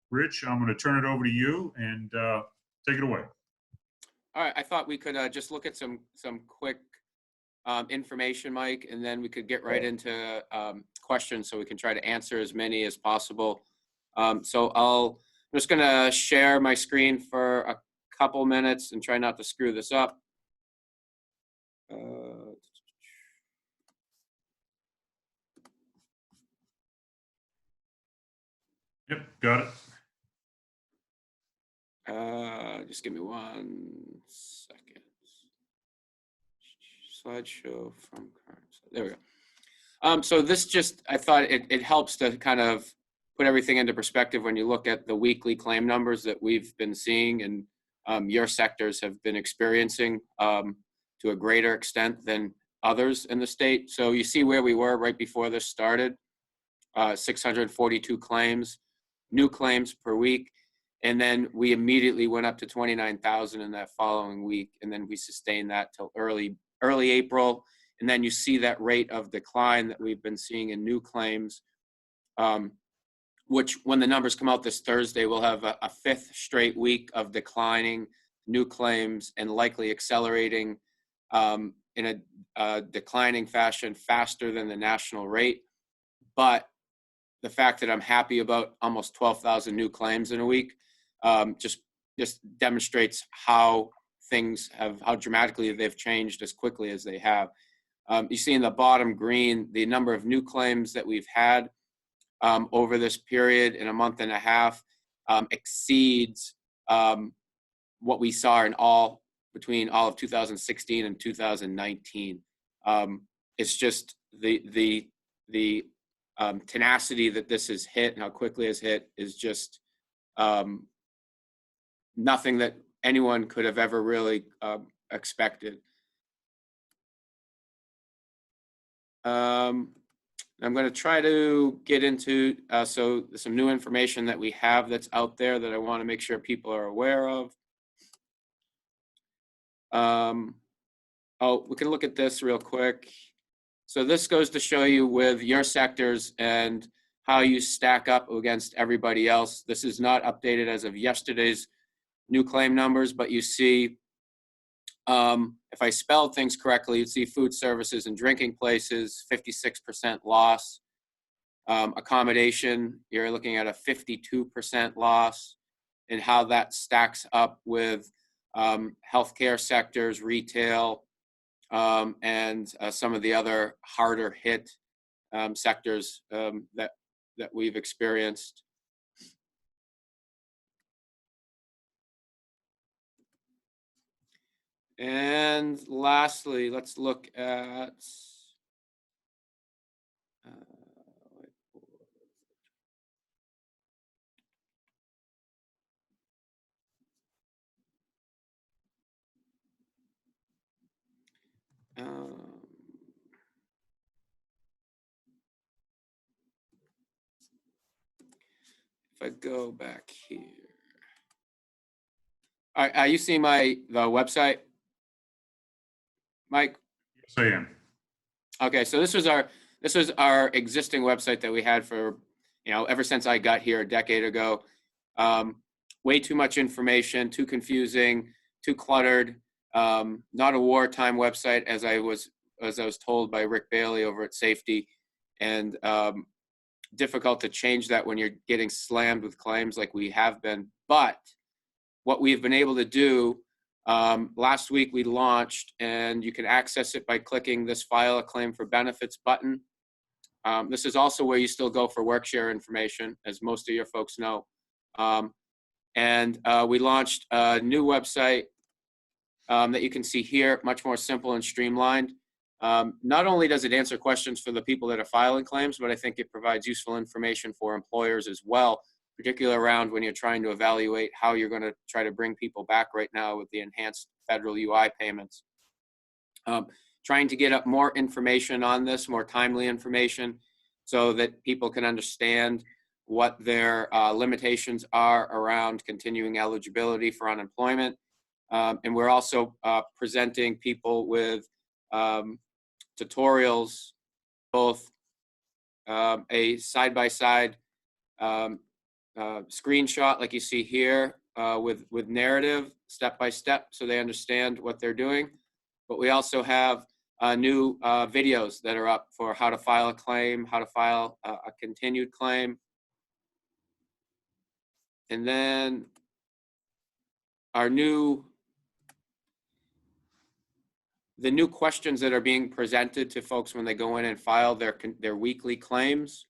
Rich, I'm going to turn it over to you and take it away. All right, I thought we could just look at some quick information, Mike, and then we could get right into questions so we can try to answer as many as possible. So I'm just going to share my screen for a couple minutes and try not to screw this up. Yep, got it. Just give me 1 second. Slideshow from current. There we go. So this just, I thought it helps to kind of put everything into perspective when you look at the weekly claim numbers that we've been seeing and your sectors have been experiencing to a greater extent than others in the state. So you see where we were right before this started, 642 claims, new claims per week. And then we immediately went up to 29,000 in that following week. And then we sustained that till early April. And then you see that rate of decline that we've been seeing in new claims, which when the numbers come out this Thursday, we'll have a fifth straight week of declining new claims and likely accelerating in a declining fashion faster than the national rate. But the fact that I'm happy about almost 12,000 new claims in a week just demonstrates how how dramatically they've changed as quickly as they have. You see in the bottom green, the number of new claims that we've had over this period in a month and a half exceeds what we saw between all of 2016 and 2019. It's just the tenacity that this has hit and how quickly it's hit is just nothing that anyone could have ever really expected. I'm going to try to get into so some new information that we have that's out there that I want to make sure people are aware of. We can look at this real quick. So this goes to show you with your sectors and how you stack up against everybody else. This is not updated as of yesterday's new claim numbers, but you see, if I spelled things correctly, you'd see food services and drinking places, 56% loss. Accommodation, you're looking at a 52% loss, and how that stacks up with healthcare sectors, retail, and some of the other harder hit sectors that we've experienced. And lastly, let's look at if I go back here. All right, you see the website, Mike? Yes, I am. Okay, so this was our existing website that we had for, ever since I got here a decade ago. Way too much information, too confusing, too cluttered. Not a wartime website, as I was told by Rick Bailey over at Safety, and difficult to change that when you're getting slammed with claims like we have been. But what we've been able to do, last week we launched, and you can access it by clicking this File a Claim for Benefits button. This is also where you still go for Workshare information, as most of your folks know. And we launched a new website that you can see here, much more simple and streamlined. Not only does it answer questions for the people that are filing claims, but I think it provides useful information for employers as well, particularly around when you're trying to evaluate how you're going to try to bring people back right now with the enhanced federal UI payments. Trying to get up more information on this, more timely information, so that people can understand what their limitations are around continuing eligibility for unemployment. And we're also presenting people with tutorials, both a side-by-side screenshot like you see here with narrative step by step so they understand what they're doing. But we also have new videos that are up for how to file a claim, how to file a continued claim. And then the new questions that are being presented to folks when they go in and file their weekly claims.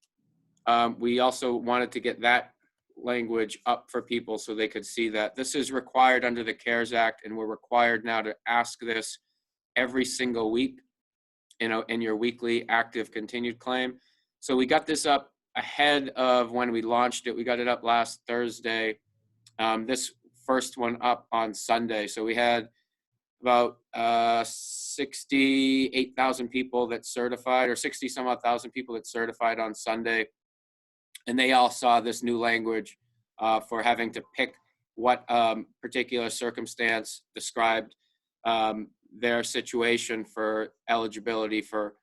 We also wanted to get that language up for people so they could see that this is required under the CARES Act, and we're required now to ask this every single week, in your weekly active continued claim. So we got this up ahead of when we launched it. We got it up last Thursday. This first one up on Sunday. So we had about 68,000 people that certified, or 60 some odd thousand people that certified on Sunday. And they all saw this new language for having to pick what particular circumstance described their situation for eligibility for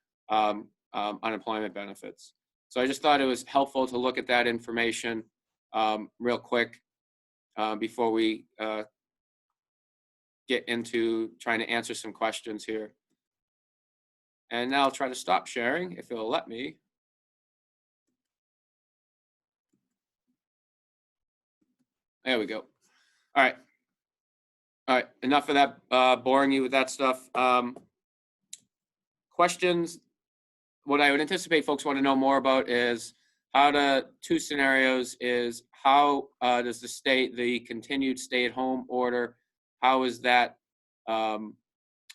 unemployment benefits. So I just thought it was helpful to look at that information real quick before we get into trying to answer some questions here. And now I'll try to stop sharing if it'll let me. There we go. All right. Enough of that boring you with that stuff. Questions. What I would anticipate folks want to know more about is two scenarios is how does the continued stay-at-home order, how is that, what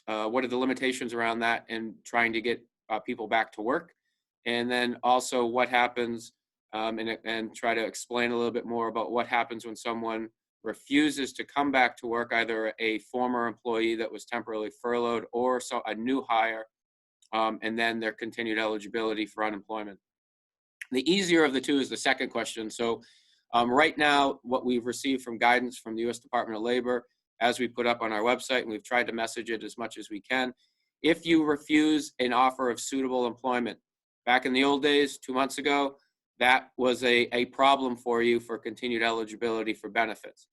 are the limitations around that and trying to get people back to work? And then also what happens, and try to explain a little bit more about what happens when someone refuses to come back to work, either a former employee that was temporarily furloughed or a new hire, and then their continued eligibility for unemployment. The easier of the two is the second question. So right now, what we've received from guidance from the U.S. Department of Labor, as we put up on our website, and we've tried to message it as much as we can, if you refuse an offer of suitable employment, back in the old days, 2 months ago, that was a problem for you for continued eligibility for benefits.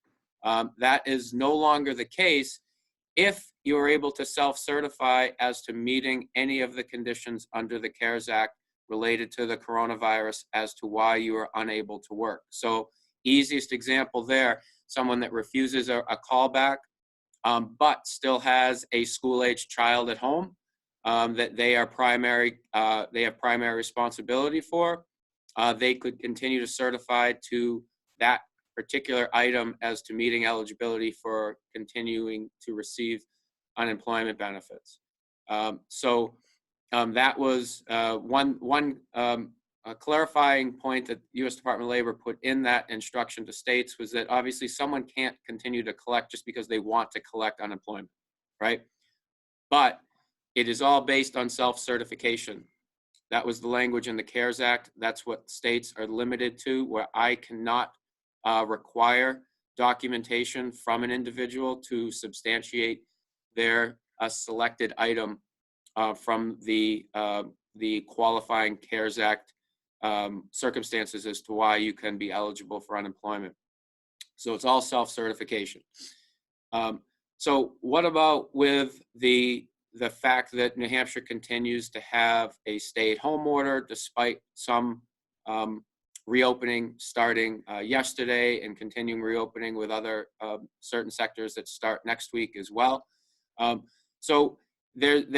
That is no longer the case if you are able to self-certify as to meeting any of the conditions under the CARES Act related to the coronavirus as to why you are unable to work. So easiest example there, someone that refuses a callback, but still has a school-aged child at home that they have primary responsibility for. They could continue to certify to that particular item as to meeting eligibility for continuing to receive unemployment benefits. That was one clarifying point that U.S. Department of Labor put in that instruction to states, was that obviously someone can't continue to collect just because they want to collect unemployment, right? But it is all based on self-certification. That was the language in the CARES Act. That's what states are limited to, where I cannot require documentation from an individual to substantiate their selected item from the qualifying CARES Act circumstances as to why you can be eligible for unemployment. So it's all self-certification. So what about with the fact that New Hampshire continues to have a stay-at-home order despite some reopening starting yesterday and continuing reopening with other certain sectors that start next week as well. So you've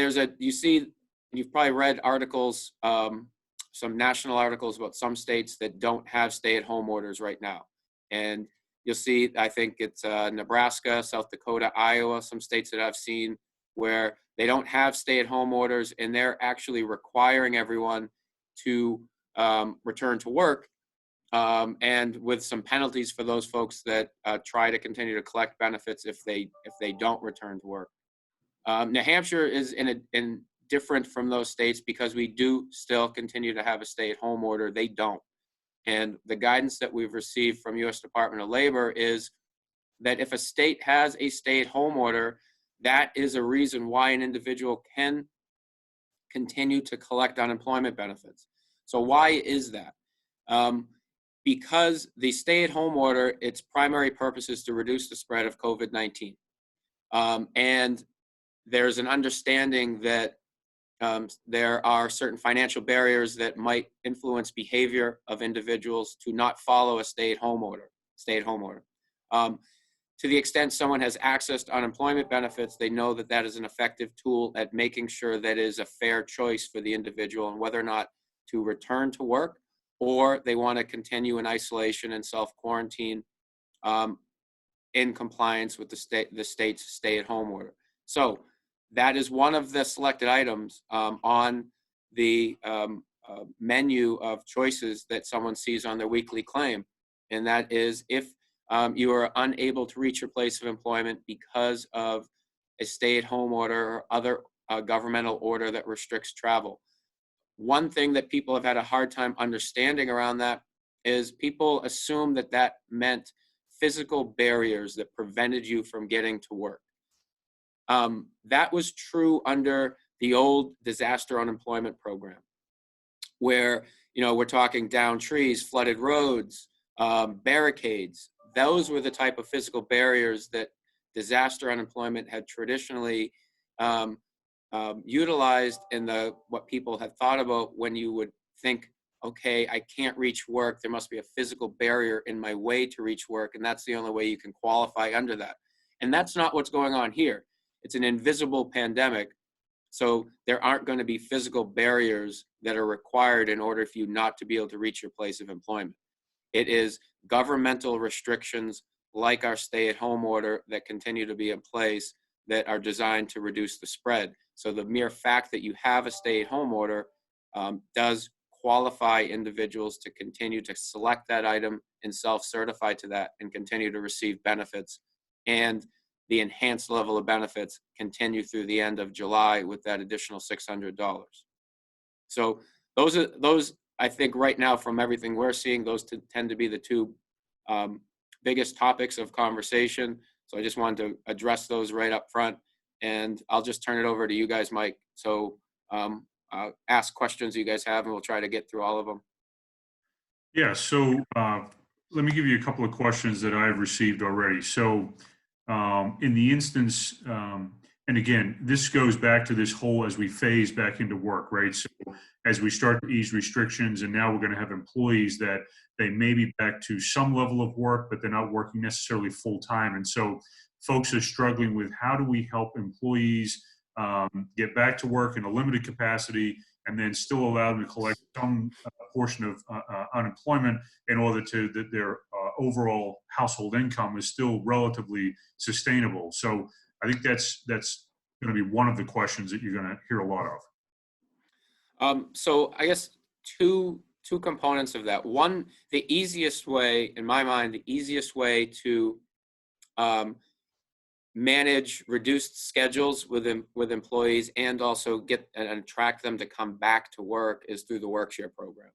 probably read articles, some national articles about some states that don't have stay-at-home orders right now. And you'll see, I think it's Nebraska, South Dakota, Iowa, some states that I've seen where they don't have stay-at-home orders and they're actually requiring everyone to return to work, and with some penalties for those folks that try to continue to collect benefits if they don't return to work. New Hampshire is in different from those states because we do still continue to have a stay-at-home order. They don't. And the guidance that we've received from U.S. Department of Labor is that if a state has a stay-at-home order, that is a reason why an individual can continue to collect unemployment benefits. So why is that? because the stay-at-home order, its primary purpose is to reduce the spread of COVID-19. And there's an understanding that there are certain financial barriers that might influence behavior of individuals to not follow a stay-at-home order. To the extent someone has access to unemployment benefits, they know that that is an effective tool at making sure that it is a fair choice for the individual and whether or not to return to work or they want to continue in isolation and self-quarantine in compliance with the state's stay-at-home order. So that is one of the selected items on the menu of choices that someone sees on their weekly claim. And that is if you are unable to reach your place of employment because of a stay-at-home order or other governmental order that restricts travel. One thing that people have had a hard time understanding around that is people assume that that meant physical barriers that prevented you from getting to work. That was true under the old disaster unemployment program, where, you know, we're talking down trees, flooded roads, barricades. Those were the type of physical barriers that disaster unemployment had traditionally utilized in what people had thought about when you would think, okay, I can't reach work. There must be a physical barrier in my way to reach work, and that's the only way you can qualify under that. And that's not what's going on here. It's an invisible pandemic, so there aren't going to be physical barriers that are required in order for you not to be able to reach your place of employment. It is governmental restrictions like our stay-at-home order that continue to be in place that are designed to reduce the spread. So the mere fact that you have a stay-at-home order does qualify individuals to continue to select that item and self-certify to that and continue to receive benefits. And the enhanced level of benefits continue through the end of July with that additional $600. So those, I think right now from everything we're seeing, those tend to be the two biggest topics of conversation. So I just wanted to address those right up front, and I'll just turn it over to you guys, Mike. So ask questions you guys have and we'll try to get through all of them. Yeah, so let me give you a couple of questions that I've received already. So in the instance, and again, this goes back to this whole as we phase back into work, right? So as we start to ease restrictions, and now we're going to have employees that they may be back to some level of work, but they're not working necessarily full time. And so folks are struggling with how do we help employees get back to work in a limited capacity and then still allow them to collect some portion of unemployment in order to that their overall household income is still relatively sustainable. So I think that's going to be one of the questions that you're going to hear a lot of. So I guess two components of that. One, the easiest way, in my mind, the easiest way to manage reduced schedules with employees and also get and attract them to come back to work is through the Workshare program.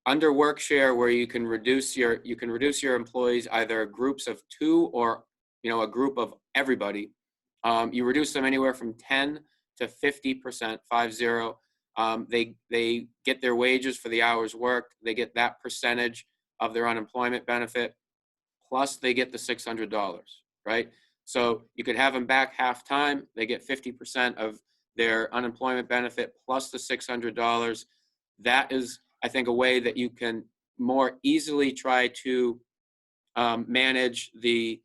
Under Workshare, where you can reduce your employees either groups of two or a group of everybody. You reduce them anywhere from 10 to 50%, 50. They get their wages for the hours worked. They get that percentage of their unemployment benefit, plus they get the $600, right? So you could have them back half time. They get 50% of their unemployment benefit plus the $600. That is, I think, a way that you can more easily try to manage the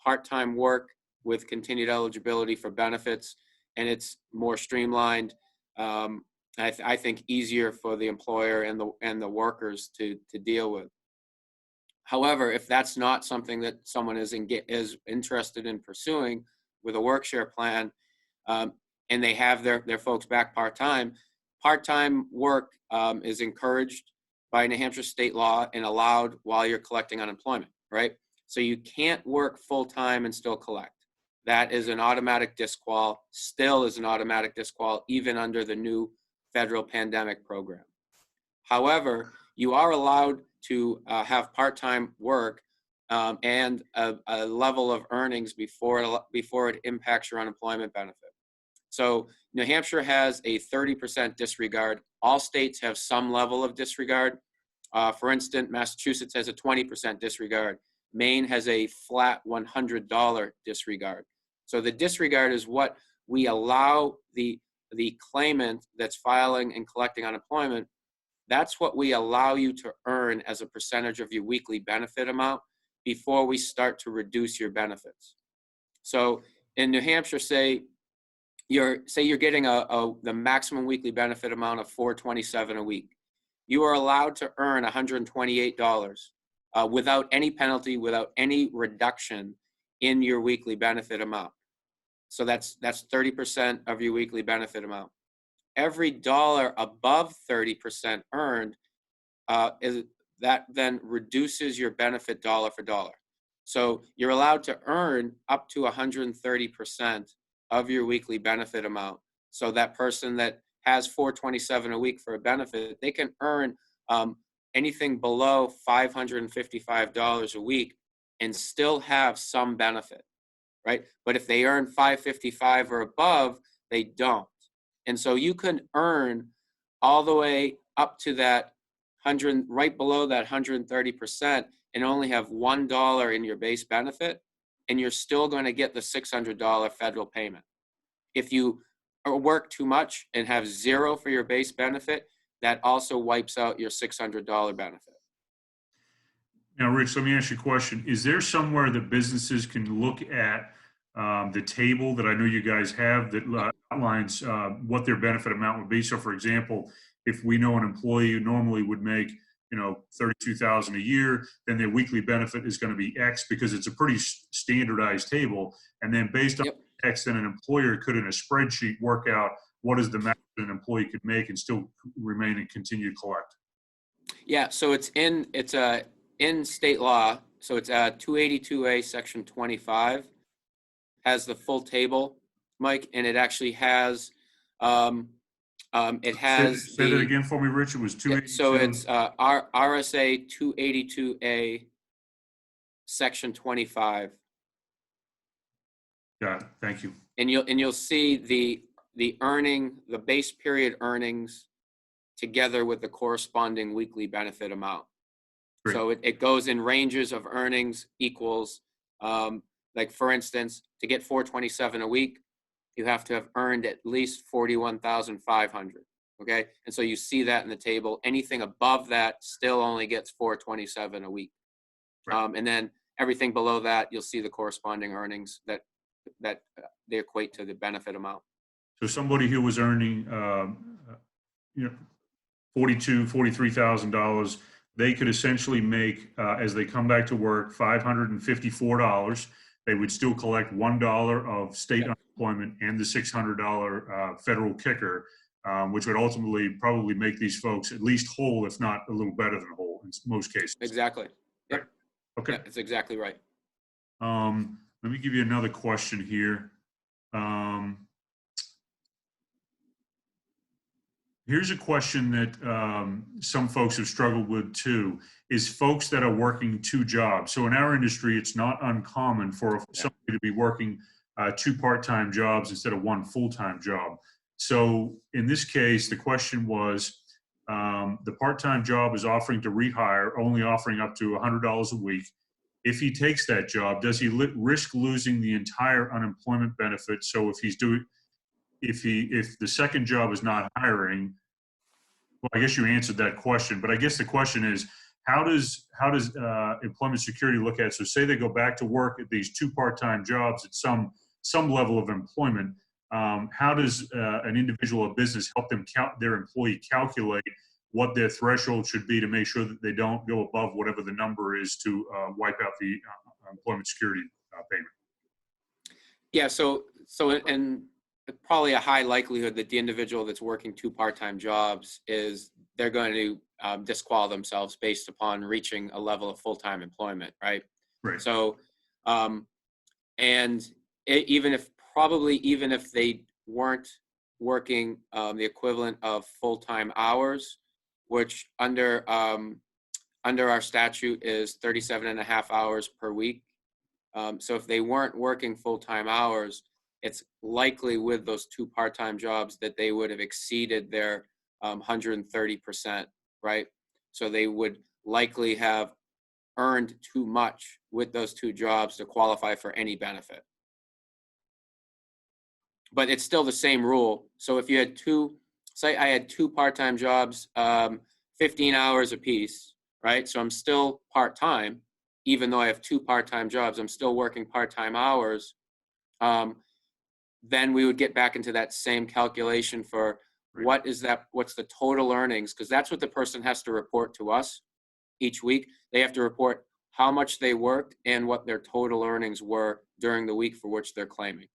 part-time work with continued eligibility for benefits, and it's more streamlined. I think easier for the employer and the workers to deal with. However, if that's not something that someone is interested in pursuing with a Workshare plan, and they have their folks back part-time work is encouraged by New Hampshire state law and allowed while you're collecting unemployment, right? So you can't work full-time and still collect. That is an automatic disqual, still is an automatic disqual, even under the new federal pandemic program. However, you are allowed to have part-time work and a level of earnings before it impacts your unemployment benefit. So New Hampshire has a 30% disregard. All states have some level of disregard. For instance, Massachusetts has a 20% disregard. Maine has a flat $100 disregard. So the disregard is what we allow the claimant that's filing and collecting unemployment, that's what we allow you to earn as a percentage of your weekly benefit amount before we start to reduce your benefits. So in New Hampshire, say you're getting the maximum weekly benefit amount of $427 a week. You are allowed to earn $128 without any penalty, without any reduction in your weekly benefit amount. So that's 30% of your weekly benefit amount. Every dollar above 30% earned that then reduces your benefit dollar for dollar. So you're allowed to earn up to 130% of your weekly benefit amount. So that person that has $427 a week for a benefit, they can earn anything below $555 a week and still have some benefit, right? But if they earn $555 or above, they don't. And so you can earn all the way up to that 100, right below that 130%, and only have $1 in your base benefit, and you're still going to get the $600 federal payment. If you work too much and have zero for your base benefit, that also wipes out your $600 benefit. Now, Rich, let me ask you a question. Is there somewhere that businesses can look at the table that I know you guys have that outlines what their benefit amount would be? So, for example, if we know an employee who normally would make, $32,000 a year, then their weekly benefit is going to be X because it's a pretty standardized table. And then based on X, then an employer could, in a spreadsheet, work out what is the max an employee could make and still remain and continue to collect. Yeah, so it's in state law. So it's 282A section 25 has the full table, Mike, and it actually has Say that again for me, Rich. It was 282. So it's RSA 282A section 25. Got it. Thank you. And you'll see the base period earnings together with the corresponding weekly benefit amount. Great. So it goes in ranges of earnings equals, like for instance, to get $427 a week, you have to have earned at least $41,500. Okay, and so you see that in the table. Anything above that still only gets $427 a week, right. And then everything below that, you'll see the corresponding earnings that they equate to the benefit amount. So somebody who was earning, $43,000, they could essentially make, as they come back to work, $554. They would still collect $1 of state unemployment and the $600 federal kicker, which would ultimately probably make these folks at least whole, if not a little better than whole in most cases. Exactly. Yep. Right. Okay. Yeah, that's exactly right. Let me give you another question here. Here's a question that some folks have struggled with too, is folks that are working two jobs. So in our industry, it's not uncommon for somebody to be working two part-time jobs instead of one full-time job. So in this case, the question was, the part-time job is offering to rehire, only offering up to $100 a week. If he takes that job, does he risk losing the entire unemployment benefit? So if the second job is not hiring, well, I guess you answered that question, but I guess the question is, how does Employment Security look at it? So say they go back to work at these two part-time jobs at some level of employment. How does an individual or business help their employee calculate what their threshold should be to make sure that they don't go above whatever the number is to wipe out the Employment Security payment? Yeah, so and probably a high likelihood that the individual that's working two part-time jobs they're going to disqualify themselves based upon reaching a level of full-time employment, right? Right. So, even if they weren't working the equivalent of full-time hours, which under our statute is 37 and a half hours per week. So if they weren't working full-time hours, it's likely with those two part-time jobs that they would have exceeded their 130%, right? So they would likely have earned too much with those 2 jobs to qualify for any benefit. But it's still the same rule. So if you had say I had 2 part-time jobs, 15 hours apiece, right? So I'm still part-time, even though I have 2 part-time jobs, I'm still working part-time hours. Then we would get back into that same calculation for Right. what's the total earnings? Because that's what the person has to report to us each week. They have to report how much they worked and what their total earnings were during the week for which they're claiming.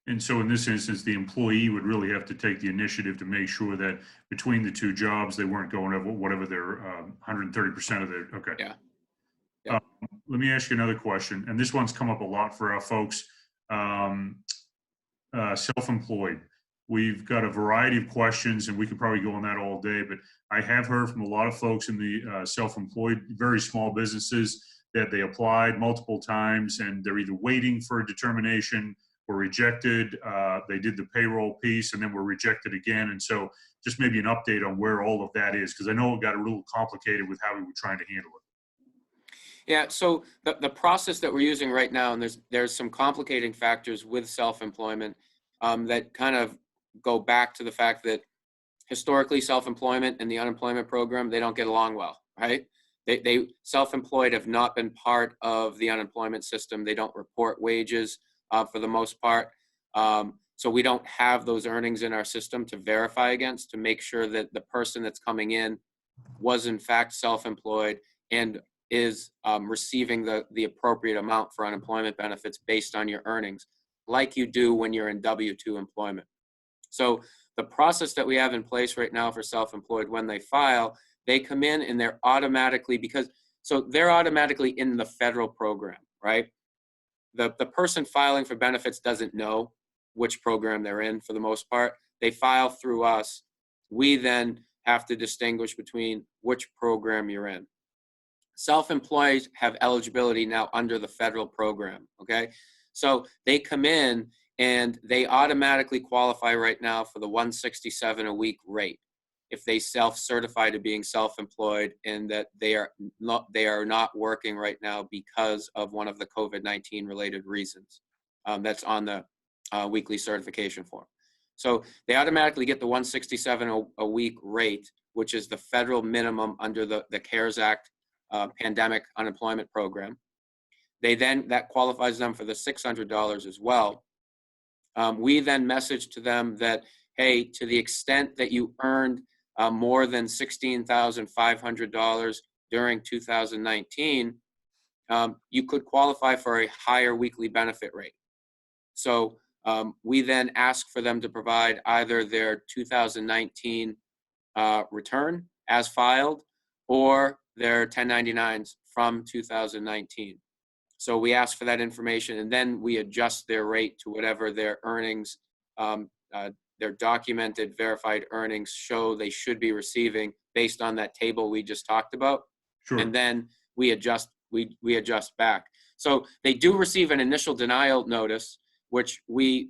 And so in this instance, the employee would really have to take the initiative to make sure that between the 2 jobs, they weren't going over whatever their 130% of their, okay. Yeah. Um, Yep. Let me ask you another question, and this one's come up a lot for our folks. Self-employed. We've got a variety of questions, and we could probably go on that all day, but I have heard from a lot of folks in the self-employed, very small businesses, that they applied multiple times and they're either waiting for a determination or rejected. They did the payroll piece and then were rejected again. And so just maybe an update on where all of that is, because I know it got a little complicated with how we were trying to handle it. Yeah, so the process that we're using right now, and there's some complicating factors with self-employment that kind of go back to the fact that historically self-employment and the unemployment program, they don't get along well, right? They self-employed have not been part of the unemployment system. They don't report wages for the most part. So we don't have those earnings in our system to verify against to make sure that the person that's coming in was in fact self-employed and is receiving the appropriate amount for unemployment benefits based on your earnings, like you do when you're in W-2 employment. So the process that we have in place right now for self-employed, when they file, they come in and they're automatically, they're automatically in the federal program, right? The person filing for benefits doesn't know which program they're in for the most part. They file through us. We then have to distinguish between which program you're in. Self-employed have eligibility now under the federal program, okay? So they come in and they automatically qualify right now for the $167 a week rate if they self-certify to being self-employed and that they are not working right now because of one of the COVID-19 related reasons. That's on the weekly certification form. So they automatically get the $167 a week rate, which is the federal minimum under the CARES Act pandemic unemployment program. That qualifies them for the $600 as well. We then message to them that, hey, to the extent that you earned more than $16,500 during 2019, you could qualify for a higher weekly benefit rate. So we then ask for them to provide either their 2019 return as filed or their 1099s from 2019. So we ask for that information and then we adjust their rate to whatever their earnings, their documented verified earnings show they should be receiving based on that table we just talked about. Sure. And then we adjust back. So they do receive an initial denial notice, which we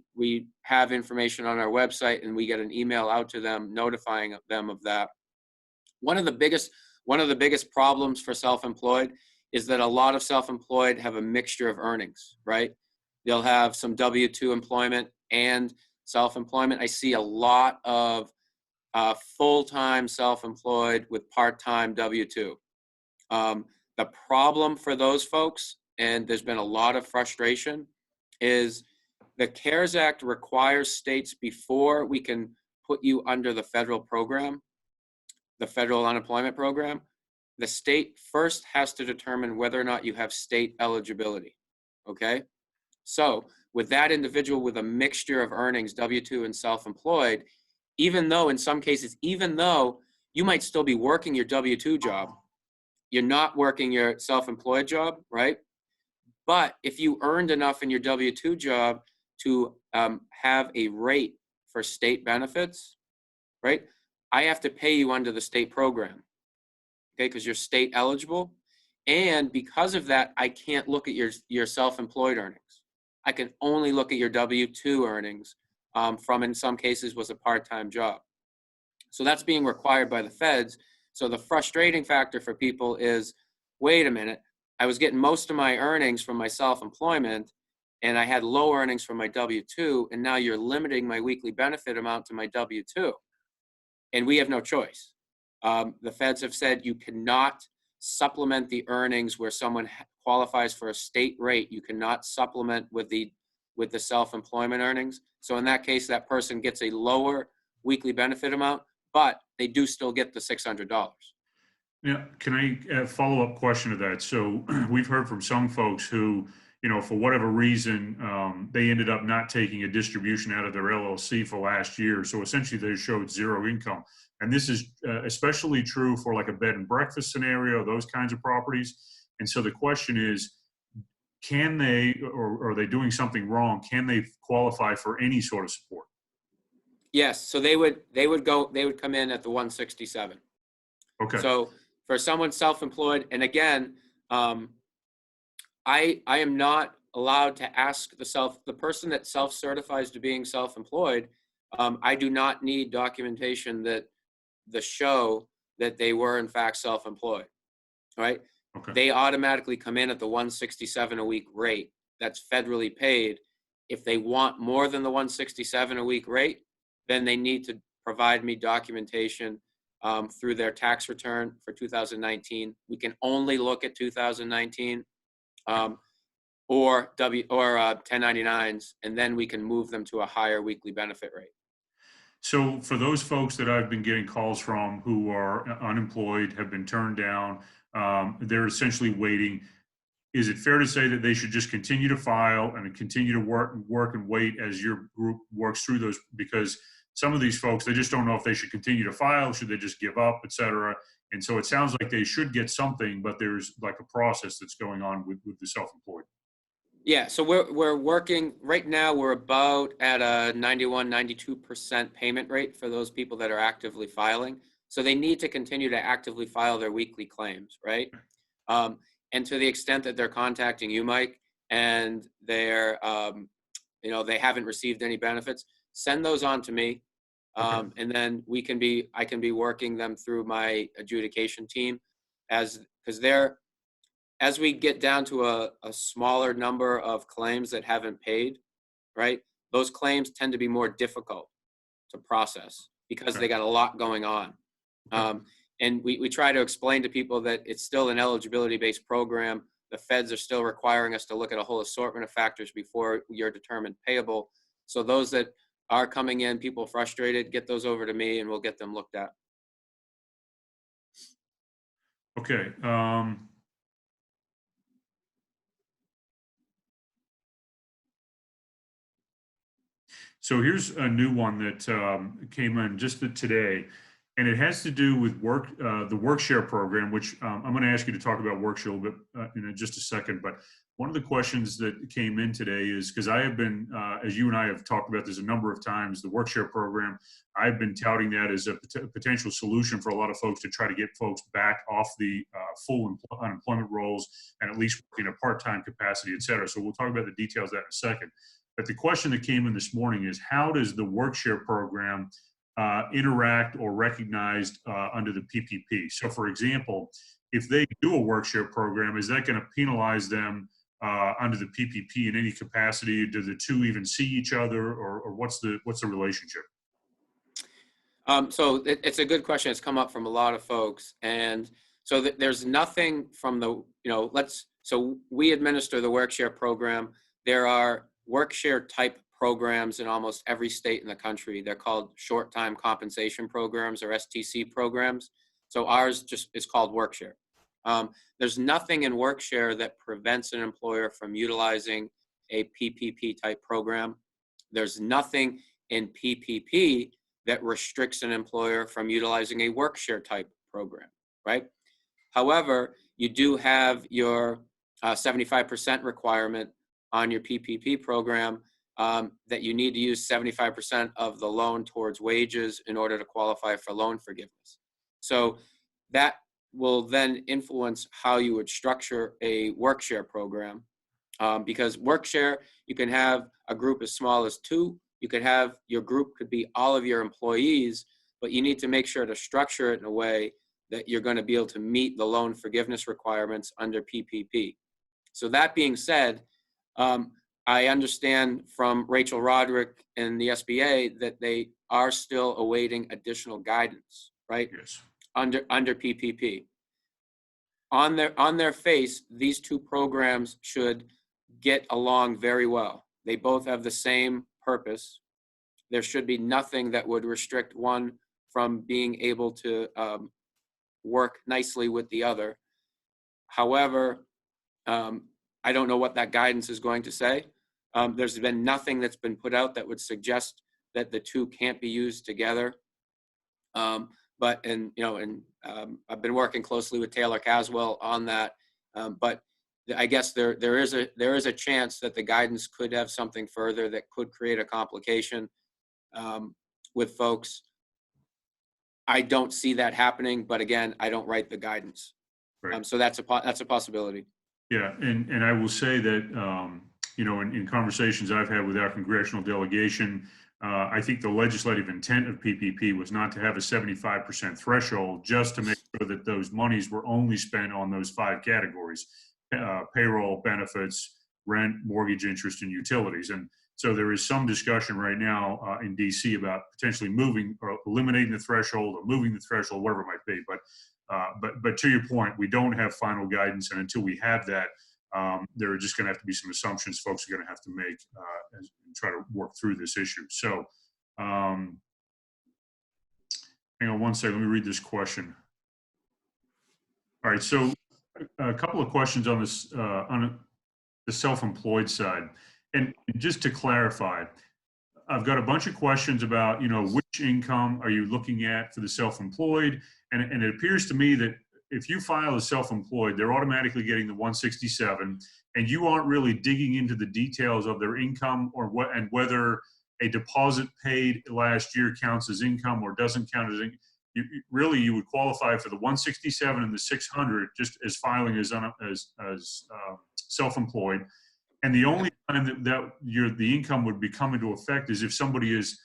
have information on our website and we get an email out to them notifying them of that. One of the biggest problems for self-employed is that a lot of self-employed have a mixture of earnings, right? They'll have some W-2 employment and self-employment. I see a lot of full-time self-employed with part-time W-2. The problem for those folks, and there's been a lot of frustration, is the CARES Act requires states before we can put you under the federal program, the federal unemployment program, the state first has to determine whether or not you have state eligibility, okay? So with that individual with a mixture of earnings, W-2 and self-employed, even though in some cases, even though you might still be working your W-2 job, you're not working your self-employed job, right? But if you earned enough in your W-2 job to have a rate for state benefits, right? I have to pay you under the state program, okay, because you're state eligible. And because of that, I can't look at your self-employed earnings. I can only look at your W-2 earnings from, in some cases, was a part-time job. So that's being required by the feds So the frustrating factor for people is, wait a minute, I was getting most of my earnings from my self-employment and I had low earnings from my W-2, and now you're limiting my weekly benefit amount to my W-2. And we have no choice. The feds have said you cannot supplement the earnings where someone qualifies for a state rate. You cannot supplement with the self-employment earnings. So in that case, that person gets a lower weekly benefit amount, but they do still get the $600. Now, can I follow-up question to that? So we've heard from some folks who, for whatever reason, they ended up not taking a distribution out of their LLC for last year. So essentially they showed zero income. And this is especially true for like a bed and breakfast scenario, those kinds of properties. And so the question is, can they, or are they doing something wrong? Can they qualify for any sort of support? Yes, so they would come in at the 167. Okay. So for someone self-employed, and again, I am not allowed to ask the person that self-certifies to being self-employed. I do not need documentation that show that they were in fact self-employed, right? Okay. They automatically come in at the 167 a week rate that's federally paid. If they want more than the 167 a week rate, then they need to provide me documentation through their tax return for 2019. We can only look at 2019 or 1099s, and then we can move them to a higher weekly benefit rate. So for those folks that I've been getting calls from who are unemployed, have been turned down, they're essentially waiting. Is it fair to say that they should just continue to file and continue to work and wait as your group works through those? Because some of these folks, they just don't know if they should continue to file, should they just give up, et cetera. And so it sounds like they should get something, but there's like a process that's going on with the self-employed. Yeah, so we're working right now. We're about at a 91, 92% payment rate for those people that are actively filing. So they need to continue to actively file their weekly claims, right? And to the extent that they're contacting you, Mike, and they're, they haven't received any benefits, send those on to me, and then I can be working them through my adjudication team, as we get down to a smaller number of claims that haven't paid, right? Those claims tend to be more difficult to process because they got a lot going on. And we try to explain to people that it's still an eligibility-based program. The feds are still requiring us to look at a whole assortment of factors before you're determined payable. So those that are coming in, people frustrated, get those over to me and we'll get them looked at. Okay. So here's a new one that came in just today, and it has to do with the Workshare program, which I'm going to ask you to talk about Workshare a little bit in just a second. But one of the questions that came in today is, because I have been, as you and I have talked about this a number of times, the Workshare program, I've been touting that as a potential solution for a lot of folks to try to get folks back off the full unemployment rolls and at least in a part-time capacity, et cetera. So we'll talk about the details of that in a second. But the question that came in this morning is, how does the Workshare program interact or recognized under the PPP? So for example, if they do a Workshare program, is that going to penalize them under the PPP in any capacity? Do the two even see each other, or what's the relationship? So it's a good question. It's come up from a lot of folks. And so there's nothing from so we administer the Workshare program. There are Workshare type programs in almost every state in the country. They're called short time compensation programs, or STC programs. So ours just is called Workshare. There's nothing in Workshare that prevents an employer from utilizing a PPP type program. There's nothing in PPP that restricts an employer from utilizing a Workshare type program, right? However, you do have your 75% requirement on your PPP program, that you need to use 75% of the loan towards wages in order to qualify for loan forgiveness. So that will then influence how you would structure a Workshare program, because Workshare, you can have a group as small as 2. You could have, your group could be all of your employees, but you need to make sure to structure it in a way that you're going to be able to meet the loan forgiveness requirements under PPP. So that being said, I understand from Rachel Roderick and the SBA that they are still awaiting additional guidance, right? Yes. Under PPP. On their face, these two programs should get along very well. They both have the same purpose. There should be nothing that would restrict one from being able to work nicely with the other. However, I don't know what that guidance is going to say. There's been nothing that's been put out that would suggest that the two can't be used together. But I've been working closely with Taylor Caswell on that. But I guess there is a chance that the guidance could have something further that could create a complication with folks. I don't see that happening, but again, I don't write the guidance. Right. So that's a possibility. Yeah, and I will say that in conversations I've had with our congressional delegation, I think the legislative intent of PPP was not to have a 75% threshold, just to make sure that those monies were only spent on those 5 categories: payroll, benefits, rent, mortgage interest, and utilities. And so there is some discussion right now in DC about potentially moving or eliminating the threshold or moving the threshold, whatever it might be. But to your point, we don't have final guidance, and until we have that, there are just going to have to be some assumptions folks are going to have to make and try to work through this issue. So, hang on one second. Let me read this question. All right. So, a couple of questions on this on the self-employed side, and just to clarify, I've got a bunch of questions about which income are you looking at for the self-employed, and it appears to me that if you file as self-employed, they're automatically getting the 167, and you aren't really digging into the details of their income or whether a deposit paid last year counts as income or doesn't count as income. You would qualify for the 167 and the 600 just as filing as self-employed. And the only time that the income would be come into effect is if somebody is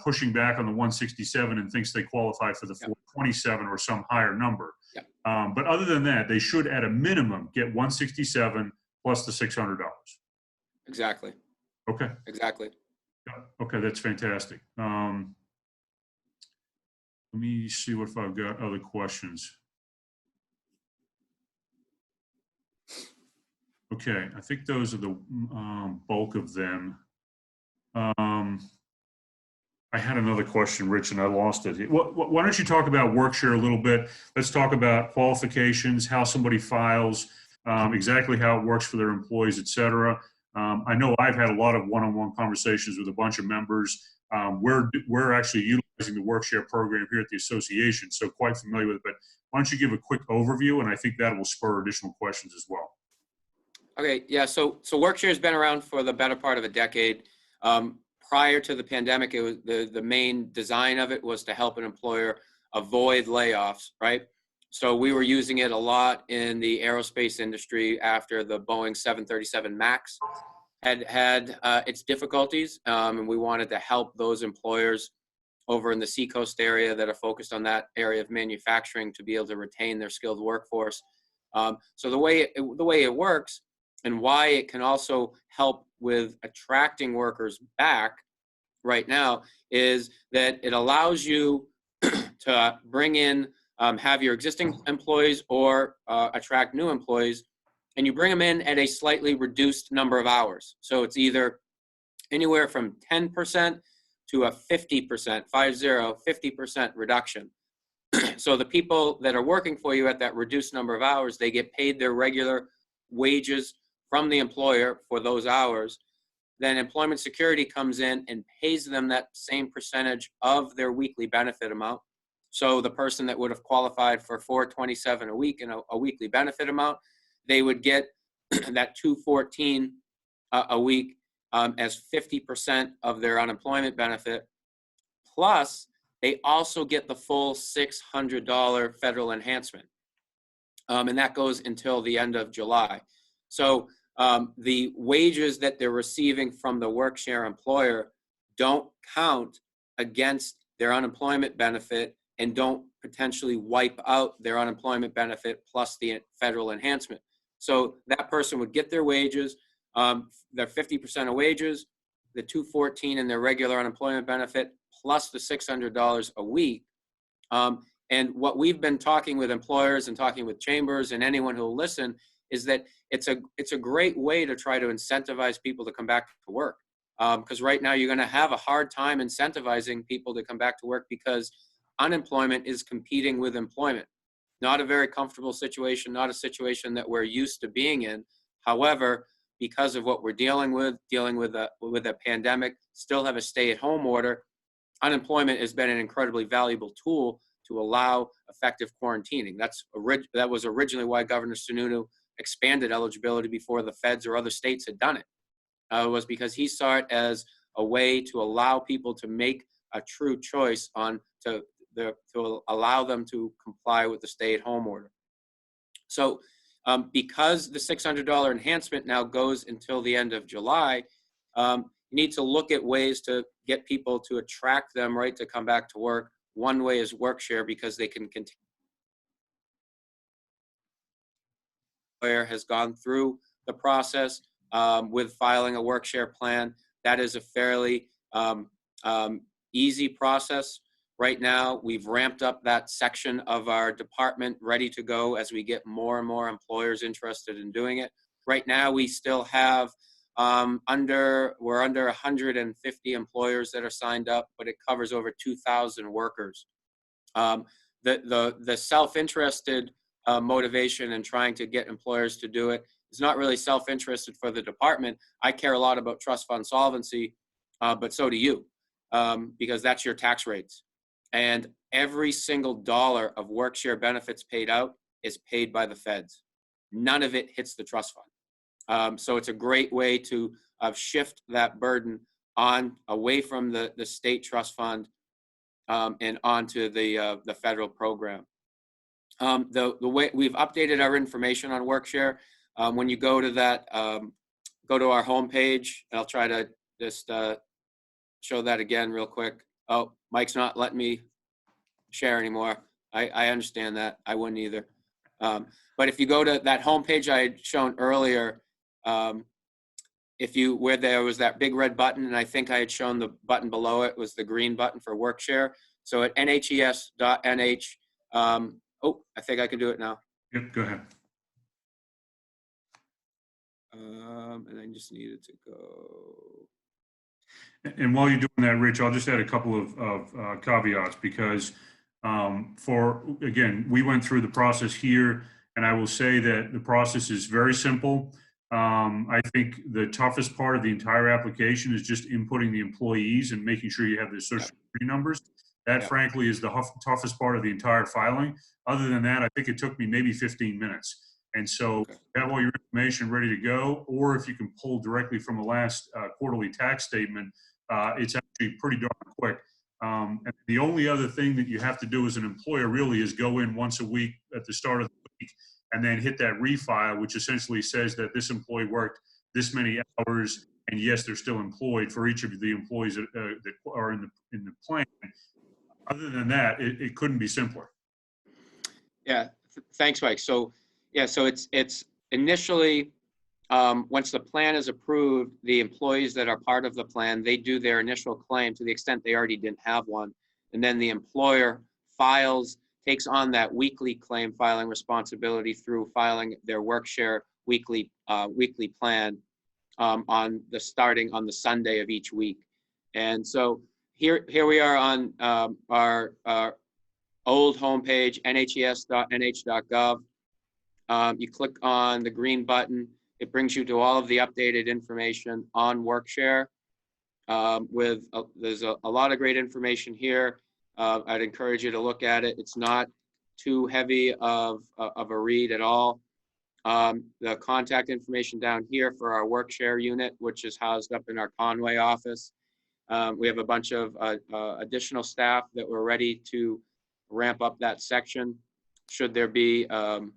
pushing back on the 167 and thinks they qualify for the 427 or some higher number. Yep. But other than that, they should at a minimum get 167 plus the $600. Exactly. Okay. Exactly. Okay, that's fantastic. Let me see if I've got other questions. Okay, I think those are the bulk of them. I had another question, Rich, and I lost it. Why don't you talk about Workshare a little bit? Let's talk about qualifications, how somebody files, exactly how it works for their employees, et cetera. I know I've had a lot of one-on-one conversations with a bunch of members. We're actually utilizing the Workshare program here at the association, so quite familiar with it. But why don't you give a quick overview, and I think that will spur additional questions as well. Okay, yeah, so Workshare has been around for the better part of a decade. Prior to the pandemic, it was the main design of it was to help an employer avoid layoffs, right? So we were using it a lot in the aerospace industry after the Boeing 737 MAX had its difficulties, and we wanted to help those employers over in the Seacoast area that are focused on that area of manufacturing to be able to retain their skilled workforce. So the way it works and why it can also help with attracting workers back right now is that it allows you to bring in, have your existing employees or attract new employees, and you bring them in at a slightly reduced number of hours. So it's either anywhere from 10% to a 50%, 50% reduction. So the people that are working for you at that reduced number of hours, they get paid their regular wages from the employer for those hours. Then employment security comes in and pays them that same percentage of their weekly benefit amount. So the person that would have qualified for $427 a week and a weekly benefit amount, they would get that $214 a week as 50% of their unemployment benefit. Plus, they also get the full $600 federal enhancement. And that goes until the end of July. So the wages that they're receiving from the Workshare employer don't count against their unemployment benefit and don't potentially wipe out their unemployment benefit plus the federal enhancement. So that person would get their wages, their 50% of wages, the $214 in their regular unemployment benefit, plus the $600 a week. And what we've been talking with employers and talking with chambers and anyone who will listen is that it's a great way to try to incentivize people to come back to work. Because right now you're going to have a hard time incentivizing people to come back to work because unemployment is competing with employment. Not a very comfortable situation, not a situation that we're used to being in. However, because of what we're dealing with a pandemic, still have a stay-at-home order, unemployment has been an incredibly valuable tool to allow effective quarantining. That was originally why Governor Sununu expanded eligibility before the feds or other states had done it. Was because he saw it as a way to allow people to make a true choice to allow them to comply with the stay-at-home order. So because the $600 enhancement now goes until the end of July, you need to look at ways to get people to attract them, right, to come back to work. One way is Workshare because they can continue. Has gone through the process with filing a Workshare plan. That is a fairly easy process. Right now, we've ramped up that section of our department ready to go as we get more and more employers interested in doing it. Right now, we still have we're under 150 employers that are signed up, but it covers over 2,000 workers. The self-interested motivation in trying to get employers to do it is not really self-interested for the department. I care a lot about trust fund solvency, but so do you, because that's your tax rates. And every single dollar of Workshare benefits paid out is paid by the feds. None of it hits the trust fund. So it's a great way to shift that burden away from the state trust fund and onto the federal program. The way we've updated our information on Workshare, when you go to that, go to our homepage, and I'll try to just show that again real quick. Oh, Mike's not letting me share anymore. I understand that. I wouldn't either. But if you go to that homepage I had shown earlier, where there was that big red button, and I think I had shown the button below it was the green button for Workshare. So at nhes.nh, I think I can do it now. Yep, go ahead. And I just needed to go. And while you're doing that, Rich, I'll just add a couple of caveats because again, we went through the process here, and I will say that the process is very simple. I think the toughest part of the entire application is just inputting the employees and making sure you have their social security numbers. That, frankly, is the toughest part of the entire filing. Other than that, I think it took me maybe 15 minutes. And so have all your information ready to go, or if you can pull directly from the last quarterly tax statement, it's actually pretty darn quick. And the only other thing that you have to do as an employer really is go in once a week at the start of the week and then hit that refile, which essentially says that this employee worked this many hours, and yes, they're still employed for each of the employees that are in the plan. Other than that, it couldn't be simpler. Yeah, thanks, Mike. So it's initially, once the plan is approved, the employees that are part of the plan, they do their initial claim to the extent they already didn't have one. And then the employer takes on that weekly claim filing responsibility through filing their Workshare weekly plan starting on the Sunday of each week. And so here we are on our old homepage, nhes.nh.gov. You click on the green button. It brings you to all of the updated information on Workshare. There's a lot of great information here. I'd encourage you to look at it. It's not too heavy of a read at all. The contact information down here for our Workshare unit, which is housed up in our Conway office. We have a bunch of additional staff that we're ready to ramp up that section should there be the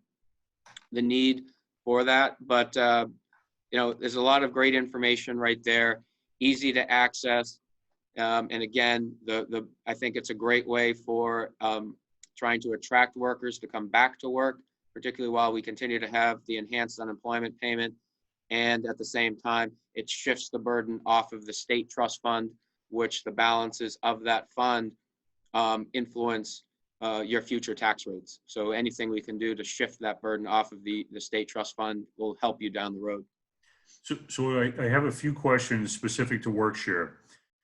need for that. But there's a lot of great information right there, easy to access. And again, I think it's a great way for trying to attract workers to come back to work, particularly while we continue to have the enhanced unemployment payment. And at the same time, it shifts the burden off of the state trust fund, which the balances of that fund influence your future tax rates. So anything we can do to shift that burden off of the state trust fund will help you down the road. So I have a few questions specific to Workshare.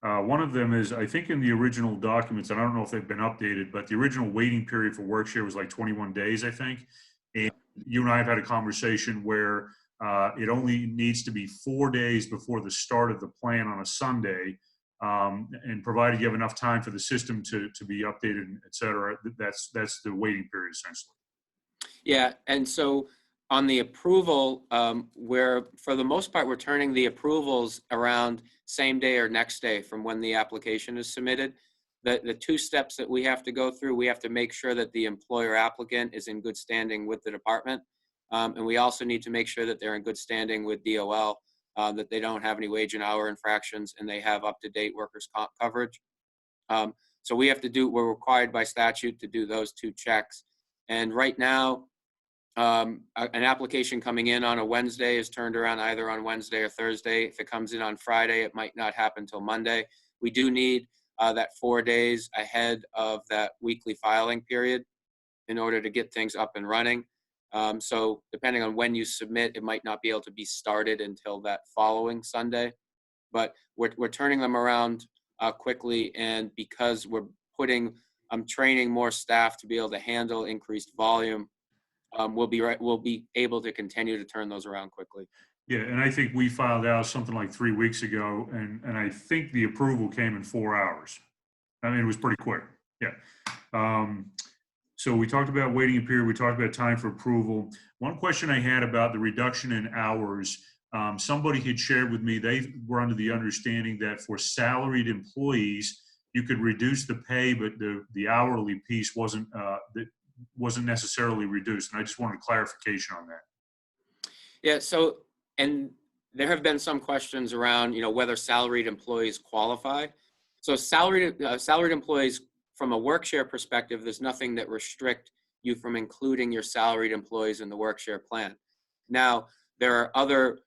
One of them is, I think in the original documents, and I don't know if they've been updated, but the original waiting period for Workshare was like 21 days, I think. And you and I have had a conversation where it only needs to be 4 days before the start of the plan on a Sunday. And provided you have enough time for the system to be updated, et cetera, that's the waiting period essentially. Yeah, and so on the approval, where for the most part, we're turning the approvals around same day or next day from when the application is submitted. The two steps that we have to go through, we have to make sure that the employer applicant is in good standing with the department. And we also need to make sure that they're in good standing with DOL, that they don't have any wage and hour infractions and they have up-to-date workers' comp coverage. So we have to do, we're required by statute to do those two checks. And right now, an application coming in on a Wednesday is turned around either on Wednesday or Thursday. If it comes in on Friday, it might not happen till Monday. We do need that 4 days ahead of that weekly filing period in order to get things up and running. So depending on when you submit, it might not be able to be started until that following Sunday. But we're turning them around quickly, and because we're training more staff to be able to handle increased volume, we'll be able to continue to turn those around quickly. Yeah, and I think we filed out something like 3 weeks ago, and I think the approval came in 4 hours. I mean, it was pretty quick. Yeah. So we talked about waiting period. We talked about time for approval. One question I had about the reduction in hours, somebody had shared with me, they were under the understanding that for salaried employees, you could reduce the pay, but the hourly piece wasn't necessarily reduced. And I just wanted clarification on that. Yeah, so, and there have been some questions around, whether salaried employees qualify. So salaried employees, from a Workshare perspective, there's nothing that restrict you from including your salaried employees in the Workshare plan. Now, there are other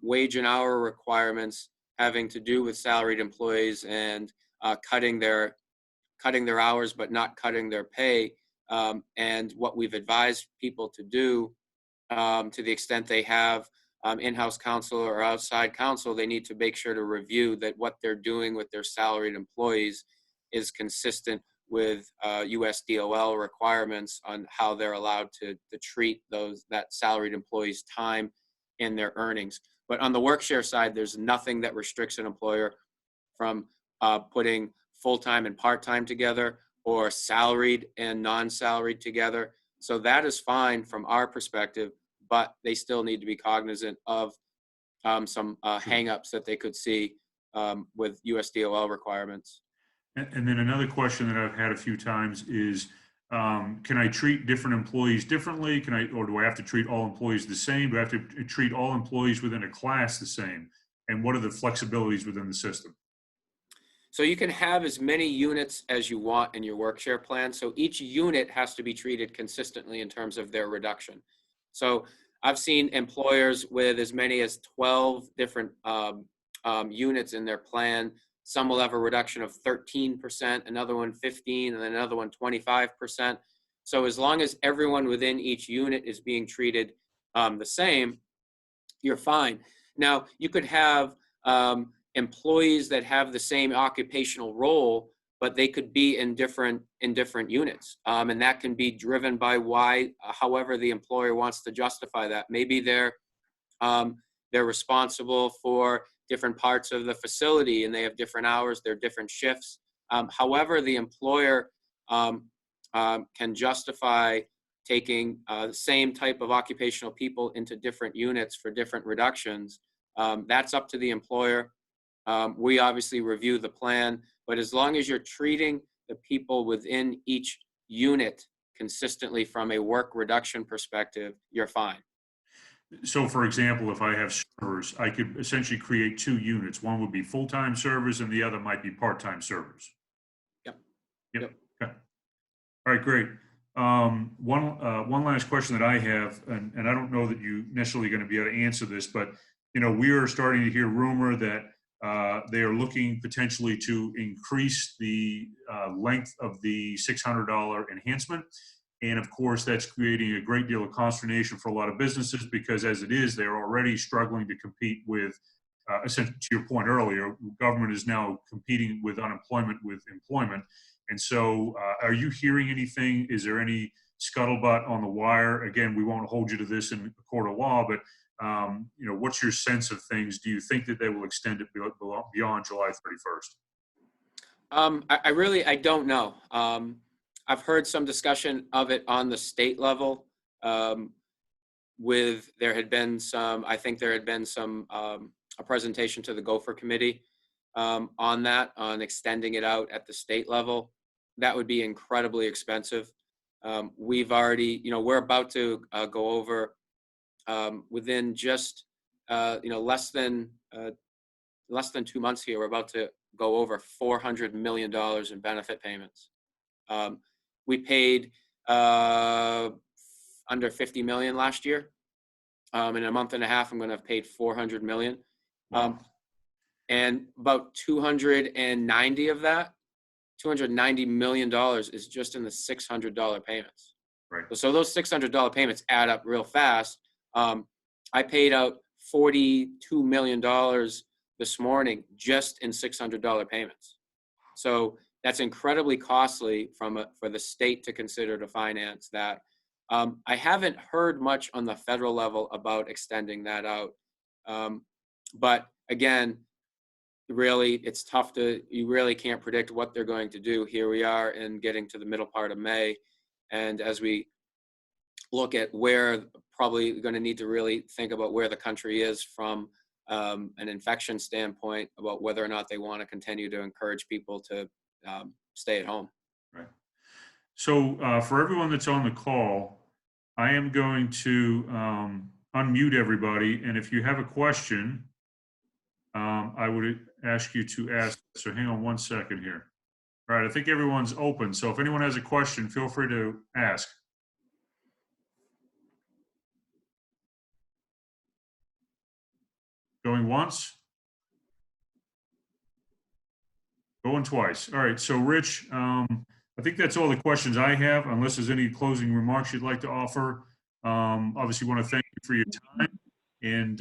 wage and hour requirements having to do with salaried employees and cutting their hours but not cutting their pay. And what we've advised people to do, to the extent they have in-house counsel or outside counsel, they need to make sure to review that what they're doing with their salaried employees is consistent with US DOL requirements on how they're allowed to treat that salaried employee's time in their earnings. But on the Workshare side, there's nothing that restricts an employer from putting full-time and part-time together or salaried and non-salaried together. So that is fine from our perspective, but they still need to be cognizant of some hang-ups that they could see with US DOL requirements. And then another question that I've had a few times is, can I treat different employees differently? Or do I have to treat all employees the same? Do I have to treat all employees within a class the same? And what are the flexibilities within the system? So you can have as many units as you want in your Workshare plan. So each unit has to be treated consistently in terms of their reduction. So I've seen employers with as many as 12 different units in their plan. Some will have a reduction of 13%, another one 15%, and then another one 25%. So as long as everyone within each unit is being treated the same, you're fine. Now, you could have employees that have the same occupational role, but they could be in different units. And that can be driven by however the employer wants to justify that. Maybe they're responsible for different parts of the facility and they have different hours, they're different shifts. However, the employer can justify taking the same type of occupational people into different units for different reductions. That's up to the employer. We obviously review the plan, but as long as you're treating the people within each unit consistently from a work reduction perspective, you're fine. So for example, if I have servers, I could essentially create 2 units. One would be full-time servers and the other might be part-time servers. Yep. Yep. Okay. All right, great. One last question that I have, and I don't know that you necessarily going to be able to answer this, but we are starting to hear rumor that they are looking potentially to increase the length of the $600 enhancement. And of course, that's creating a great deal of consternation for a lot of businesses because as it is, they're already struggling to compete with, essentially to your point earlier, government is now competing with unemployment with employment. And so are you hearing anything? Is there any scuttlebutt on the wire? Again, we won't hold you to this in a court of law, but what's your sense of things? Do you think that they will extend it beyond July 31st? I don't know. I've heard some discussion of it on the state level. I think there had been a presentation to the Gopher Committee on extending it out at the state level. That would be incredibly expensive. We're about to go over within just less than 2 months here. We're about to go over $400 million in benefit payments. We paid under $50 million last year. In a month and a half, I'm going to have paid $400 million. And about 290 of that, $290 million is just in the $600 payments. Right. So those $600 payments add up real fast. I paid out $42 million this morning just in $600 payments. So that's incredibly costly for the state to consider to finance that. I haven't heard much on the federal level about extending that out. But again, really, it's tough you really can't predict what they're going to do. Here we are in getting to the middle part of May. And as we look at where probably going to need to really think about where the country is from an infection standpoint, about whether or not they want to continue to encourage people to stay at home. Right. So for everyone that's on the call, I am going to unmute everybody. And if you have a question, I would ask you to ask. So hang on 1 second here. All right, I think everyone's open. So if anyone has a question, feel free to ask. Going once? Going twice. All right, so Rich, I think that's all the questions I have, unless there's any closing remarks you'd like to offer. Obviously, want to thank you for your time. And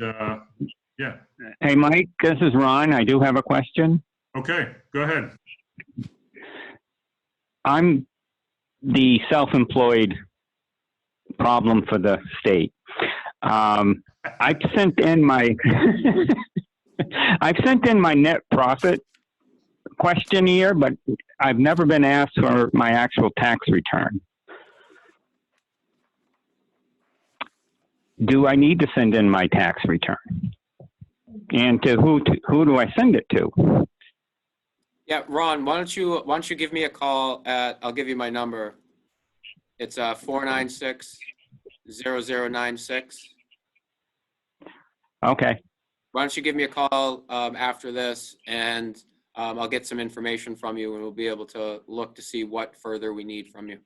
yeah. Hey, Mike, this is Ron. I do have a question. Okay, go ahead. I'm the self-employed problem for the state. I've sent in my net profit questionnaire, but I've never been asked for my actual tax return. Do I need to send in my tax return? And to who do I send it to? Yeah, Ron, why don't you give me a call I'll give you my number. It's 496-0096. Okay. Why don't you give me a call after this, and I'll get some information from you, and we'll be able to look to see what further we need from you.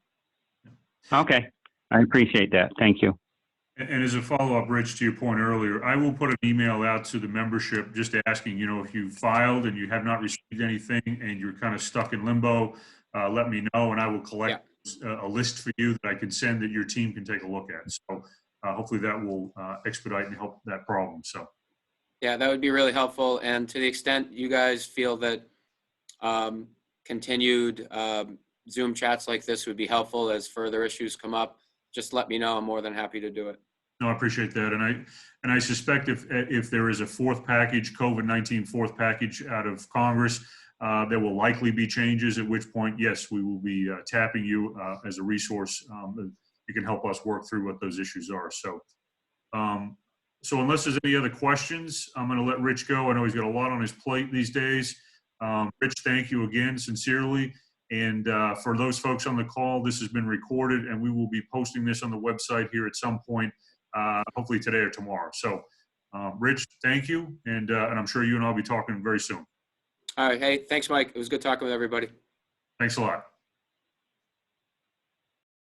Okay. I appreciate that. Thank you. And as a follow-up, Rich, to your point earlier, I will put an email out to the membership just asking, if you filed and you have not received anything and you're kind of stuck in limbo, let me know, and I will collect a list for you that I can send that your team can take a look at. So hopefully that will expedite and help that problem. So. Yeah, that would be really helpful. And to the extent you guys feel that continued Zoom chats like this would be helpful as further issues come up, just let me know. I'm more than happy to do it. No, I appreciate that. And I suspect if there is a fourth package, COVID-19 fourth package out of Congress, there will likely be changes, at which point, yes, we will be tapping you as a resource. You can help us work through what those issues are. So, so unless there's any other questions, I'm going to let Rich go. I know he's got a lot on his plate these days. Rich, thank you again, sincerely. And for those folks on the call, this has been recorded, and we will be posting this on the website here at some point, hopefully today or tomorrow. So, Rich, thank you, and I'm sure you and I will be talking very soon. All right. Hey, thanks, Mike. It was good talking with everybody. Thanks a lot.